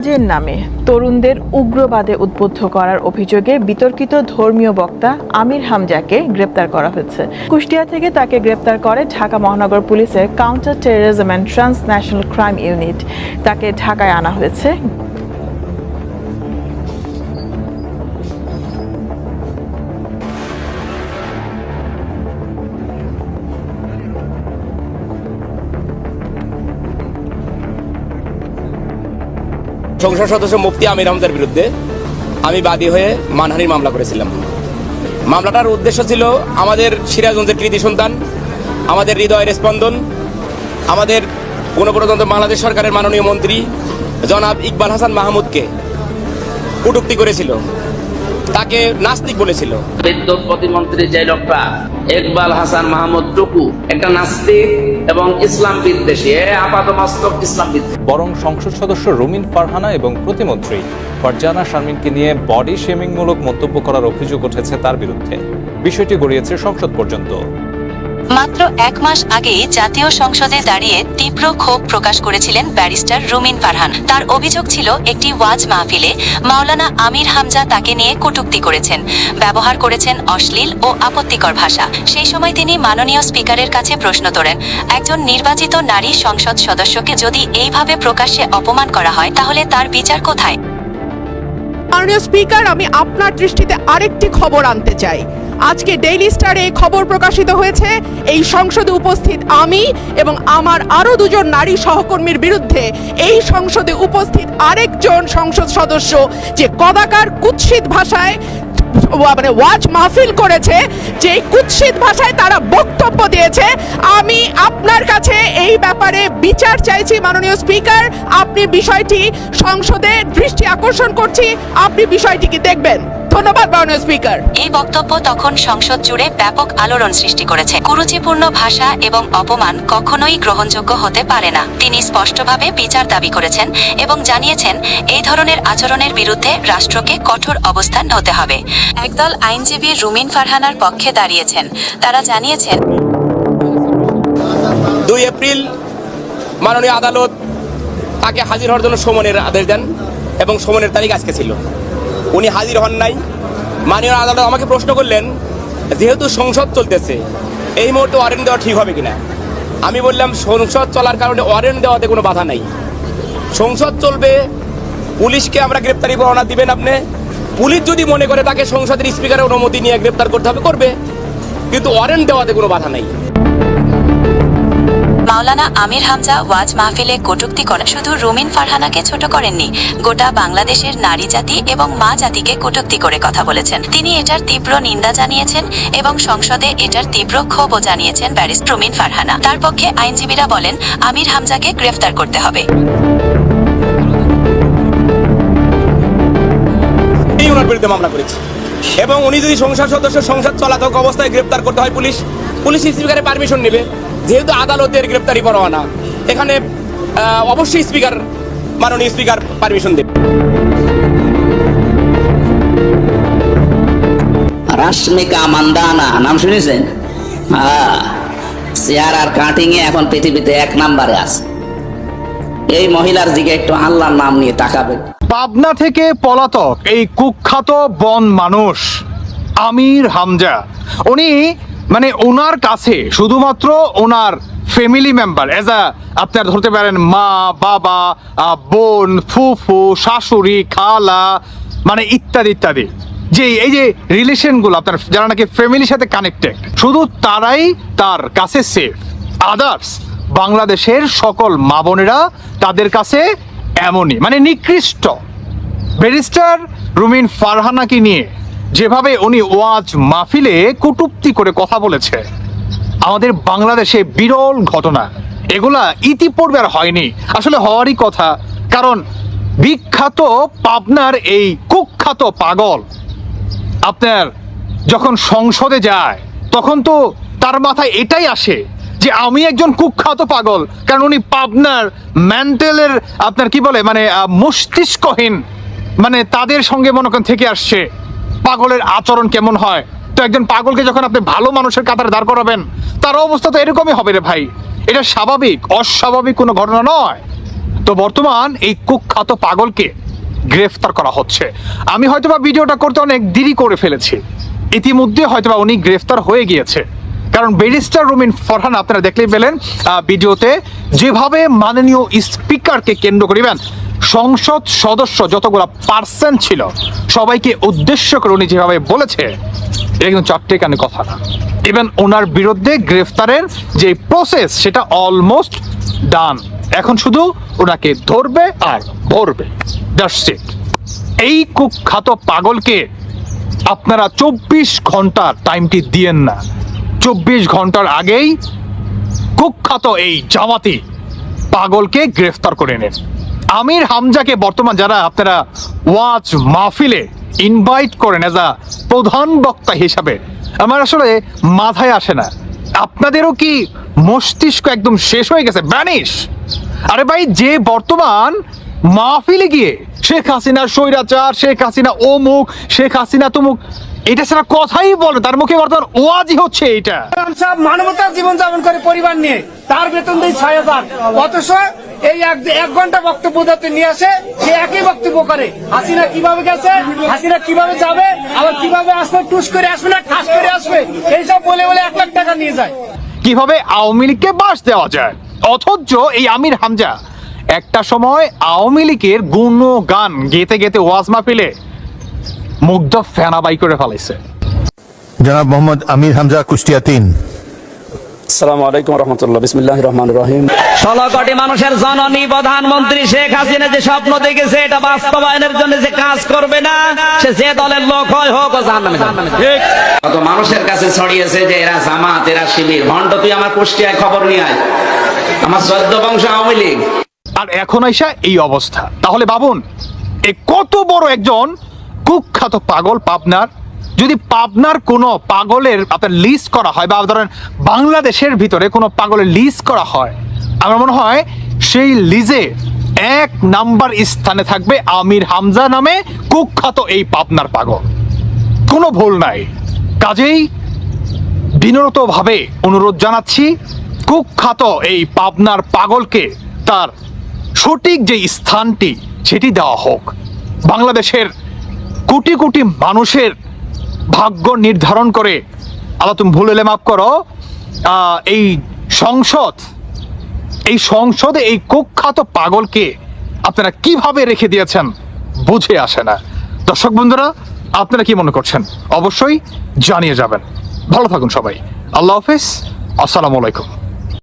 নামাজের নামে তরুণদের উগ্রবাদে উদ্বুদ্ধ করার অভিযোগে বিতর্কিত ধর্মীয় বক্তা আমির হামজাকে গ্রেপ্তার করা হয়েছে। কুষ্টিয়া থেকে তাকে গ্রেপ্তার করে ঢাকা মহানগর পুলিশের counter terrorism and transnational crime unit. তাকে ঢাকায় আনা হয়েছে। সংসদ সদস্য মুফতি আমির হামজার বিরুদ্ধে আমি বাদী হয়ে মানহানির মামলা করেছিলাম। মামলাটার উদ্দেশ্য ছিল আমাদের সিরাজগঞ্জের কৃতি সন্তান, আমাদের হৃদয়ের স্পন্দন, আমাদের গণপ্রজাতন্ত্র বাংলাদেশ সরকারের মাননীয় মন্ত্রী জনাব ইকবাল হাসান মাহমুদকে কটূক্তি করেছিল, তাকে নাস্তিক বলেছিল। বিদ্যুৎ প্রতিমন্ত্রী যে লোকটা ইকবাল হাসান মাহমুদ টুকু একটা নাস্তিক এবং ইসলাম বিদ্বেষী, আপাতমস্তক ইসলাম বিদ্বেষী। বরং সংসদ সদস্য রুমিন ফারহানা এবং প্রতিমন্ত্রী ফারজানা শারমিনকে নিয়ে বডি শেমিংমূলক মন্তব্য করার অভিযোগ উঠেছে তার বিরুদ্ধে। বিষয়টি গড়িয়েছে সংসদ পর্যন্ত। মাত্র এক মাস আগে জাতীয় সংসদে দাঁড়িয়ে তীব্র ক্ষোভ প্রকাশ করেছিলেন ব্যারিস্টার রুমিন ফারহান। তার অভিযোগ ছিল একটি ওয়াজ মাহফিলে মাওলানা আমির হামজা তাকে নিয়ে কটূক্তি করেছেন, ব্যবহার করেছেন অশ্লীল ও আপত্তিকর ভাষা। সেই সময় তিনি মাননীয় স্পিকারের কাছে প্রশ্ন তোলেন, একজন নির্বাচিত নারী সংসদ সদস্যকে যদি এইভাবে প্রকাশ্যে অপমান করা হয় তাহলে তার বিচার কোথায়? মাননীয় স্পিকার, আমি আপনার দৃষ্টিতে আরেকটি খবর আনতে চাই। আজকে ডেইলি স্টারে এই খবর প্রকাশিত হয়েছে, এই সংসদে উপস্থিত আমি এবং আমার আরো দুজন নারী সহকর্মীর বিরুদ্ধে এই সংসদে উপস্থিত আরেকজন সংসদ সদস্য যে কদাকার কুৎসিত ভাষায় মানে ওয়াজ মাহফিল করেছে, যে কুৎসিত ভাষায় তারা বক্তব্য দিয়েছে, আমি আপনার কাছে এই ব্যাপারে বিচার চাইছি। মাননীয় স্পিকার, আপনি বিষয়টি সংসদে দৃষ্টি আকর্ষণ করছি, আপনি বিষয়টিকে দেখবেন। ধন্যবাদ মাননীয় স্পিকার। এই বক্তব্য তখন সংসদ জুড়ে ব্যাপক আলোড়ন সৃষ্টি করেছে। কুরুচিপূর্ণ ভাষা এবং অপমান কখনোই গ্রহণযোগ্য হতে পারে না। তিনি স্পষ্টভাবে বিচার দাবি করেছেন এবং জানিয়েছেন এই ধরনের আচরণের বিরুদ্ধে রাষ্ট্রকে কঠোর অবস্থান হতে হবে। একদল আইনজীবী রুমিন ফারহানার পক্ষে দাঁড়িয়েছেন। তারা জানিয়েছেন, 2 এপ্রিল মাননীয় আদালত তাকে হাজির হওয়ার জন্য সমনের আদেশ দেন এবং সমনের তারিখ আজকে ছিল। উনি হাজির হন নাই। মাননীয় আদালত আমাকে প্রশ্ন করলেন, যেহেতু সংসদ চলতেছে এই মুহূর্তে ওয়ারেন্ট দেওয়া ঠিক হবে কিনা। আমি বললাম, সংসদ চলার কারণে ওয়ারেন্ট দেওয়াতে কোনো বাধা নাই। সংসদ চলবে, পুলিশকে আমরা গ্রেপ্তারি পরোয়ানা দিবেন আপনি। পুলিশ যদি মনে করে তাকে সংসদের স্পিকারের অনুমতি নিয়ে গ্রেপ্তার করতে হবে, করবে, কিন্তু ওয়ারেন্ট দেওয়াতে কোনো বাধা নাই। মাওলানা আমির হামজা ওয়াজ মাহফিলে কটূক্তি করেন শুধু রুমিন ফারহানাকে ছোট করেননি, গোটা বাংলাদেশের নারী জাতি এবং মা জাতিকে কটূক্তি করে কথা বলেছেন। তিনি এটার তীব্র নিন্দা জানিয়েছেন এবং সংসদে এটার তীব্র ক্ষোভও জানিয়েছেন ব্যারিস্টার রুমিন ফারহানা। তার পক্ষে আইনজীবীরা বলেন, আমির হামজাকে গ্রেফতার করতে হবে। ওনার বিরুদ্ধে মামলা করেছি এবং উনি যদি সংসদ সদস্য সংসদ চলাকালীন অবস্থায় গ্রেপ্তার করতে হয়, পুলিশ স্পিকারের পারমিশন নেবে। যেহেতু আদালতের গ্রেপ্তারি পরোয়ানা, এখানে অবশ্যই স্পিকার, মাননীয় স্পিকার পারমিশন দেবে। রাশমিকা মান্দানা নাম শুনেছেন? চেয়ার আর কাটিং এ এখন পৃথিবীতে 1 নম্বরে আছে। এই মহিলার দিকে একটু আল্লাহর নাম নিয়ে তাকাবেন। পাবনা থেকে পলাতক এই কুখ্যাত বন মানুষ আমির হামজা, উনি মানে ওনার কাছে শুধুমাত্র ওনার ফ্যামিলি মেম্বার আপনার ধরতে পারেন মা, বাবা, বোন, ফুফু, শাশুড়ি, খালা, মানে ইত্যাদি ইত্যাদি, যে এই যে রিলেশনগুলো আপনার যারা নাকি ফ্যামিলির সাথে কানেক্টেড, শুধু তারাই তার কাছে সেফ। আদার্স বাংলাদেশের সকল মা বোনেরা তাদের কাছে এমনই, মানে নিকৃষ্ট। ব্যারিস্টার রুমিন ফারহানাকে নিয়ে যেভাবে উনি ওয়াজ মাহফিলে কটূক্তি করে কথা বলেছে, আমাদের বাংলাদেশে বিরল ঘটনা। এগুলা ইতিপূর্বে আর হয়নি, আসলে হওয়ারই কথা। কারণ বিখ্যাত পাবনার এই কুখ্যাত পাগল আপনার যখন সংসদে যায় তখন তো তার মাথায় এটাই আসে যে আমি একজন কুখ্যাত পাগল, কারণ উনি পাবনার মেন্টালের আপনার কি বলে মানে মস্তিষ্কহীন, মানে তাদের সঙ্গে মনে করেন থেকে আসছে। পাগলের আচরণ কেমন হয়, তো একজন পাগলকে যখন আপনি ভালো মানুষের কাতারে দাঁড় করাবেন তার অবস্থা তো এরকমই হবে রে ভাই। এটা স্বাভাবিক, অস্বাভাবিক কোনো ঘটনা নয়। তো তো বর্তমান এই কুখ্যাত পাগলকে গ্রেফতার করা হচ্ছে। আমি হয়তোবা ভিডিওটা করতে অনেক দেরি করে ফেলেছি, ইতিমধ্যে হয়তোবা উনি গ্রেফতার হয়ে গিয়েছে। কারণ ব্যারিস্টার রুমিন ফারহান আপনারা দেখলেই পেলেন ভিডিওতে যেভাবে মাননীয় স্পিকারকে কেন্দ্র করিবেন সংসদ সদস্য যতগুলো পার্সেন্ট ছিল সবাইকে উদ্দেশ্য করে উনি যেভাবে বলেছে, এটা কিন্তু চারটে কানে কথা না। ইভেন ওনার বিরুদ্ধে গ্রেফতারের যে প্রসেস সেটা অলমোস্ট ডান। এখন শুধু ওনাকে ধরবে আর ধরবে, দ্যাটস ইট। এই কুখ্যাত পাগলকে আপনারা 24 ঘন্টার টাইমটি দিয়েন না। 24 ঘন্টার আগেই কুখ্যাত এই জামাতি পাগলকে গ্রেফতার করে নেন। আমির হামজাকে বর্তমান যারা আপনারা ওয়াজ মাহফিলে ইনভাইট করেন এজ আ প্রধান বক্তা হিসাবে, আমার আসলে মাথায় আসে না আপনাদেরও কি মস্তিষ্ক একদম শেষ হয়ে গেছে, ব্যানিশ? আরে ভাই, যে বর্তমান মাহফিলে গিয়ে শেখ হাসিনা স্বৈরাচার, শেখ হাসিনা অমুক, শেখ হাসিনা তমুক, এটা ছাড়া কথাই বলে, তার মুখে বর্তমান ওয়াজই হচ্ছে এটা। সব মানবতার জীবন যাপন করে পরিবার নিয়ে, তার বেতন দেয় 6,000, অথচ এই এক ঘন্টা বক্তব্য যাতে নিয়ে আসে সে একই বক্তব্য করে। হাসিনা কিভাবে গেছে, হাসিনা কিভাবে যাবে, আবার কিভাবে আসবে, টুস করে আসবে না ঠাস করে আসবে, এইসব বলে বলে 1 লাখ টাকা নিয়ে যায়। কিভাবে আওয়ামী লীগকে বাস দেওয়া যায়, অথচ এই আমির হামজা একটা সময় আওয়ামী লীগের গুণগান গেতে গেতে ওয়াজ মাহফিলে মুগ্ধ ফেনা বাই করে ফেলাইছে। জনাব মোহাম্মদ আমির হামজা, কুষ্টিয়া 3। আসসালামু আলাইকুম রহমতুল্লাহ, বিসমিল্লাহির রহমানির রহিম। 16 কোটি মানুষের জননী প্রধানমন্ত্রী শেখ হাসিনা যে স্বপ্ন দেখেছে এটা বাস্তবায়নের জন্য যে কাজ করবে না, সে যে দলের লোক হয় হোক ও জাহান্নামে যাবে। কত মানুষের কাছে ছড়িয়েছে যে এরা জামাত, এরা শিবির। ভণ্ড, তুই আমার কুষ্টিয়ায় খবর নিয়ে আয়, আমার 14 বংশ আওয়ামী লীগ। আর এখন আইসা এই অবস্থা। তাহলে ভাবুন এ কত বড় একজন কুখ্যাত পাগল পাবনার। যদি পাবনার কোনো পাগলের আপনার লিস্ট করা হয়, বা ধরেন বাংলাদেশের ভিতরে কোনো পাগলের লিস্ট করা হয়, আমার মনে হয় সেই লিজে 1 নাম্বার স্থানে থাকবে আমির হামজা নামে কুখ্যাত এই পাবনার পাগল। কোনো ভুল নাই। কাজেই বিনম্রভাবে অনুরোধ জানাচ্ছি, কুখ্যাত এই পাবনার পাগলকে তার সঠিক যে স্থানটি সেটি দেওয়া হোক। বাংলাদেশের কোটি কোটি মানুষের ভাগ্য নির্ধারণ করে, আল্লাহ তুমি ভুল হলে মাফ করো, এই সংসদে এই কুখ্যাত পাগলকে আপনারা কিভাবে রেখে দিয়েছেন বুঝে আসে না। দর্শক বন্ধুরা, আপনারা কি মনে করছেন অবশ্যই জানিয়ে যাবেন। ভালো থাকুন সবাই। আল্লাহ হাফেজ, আসসালামু আলাইকুম।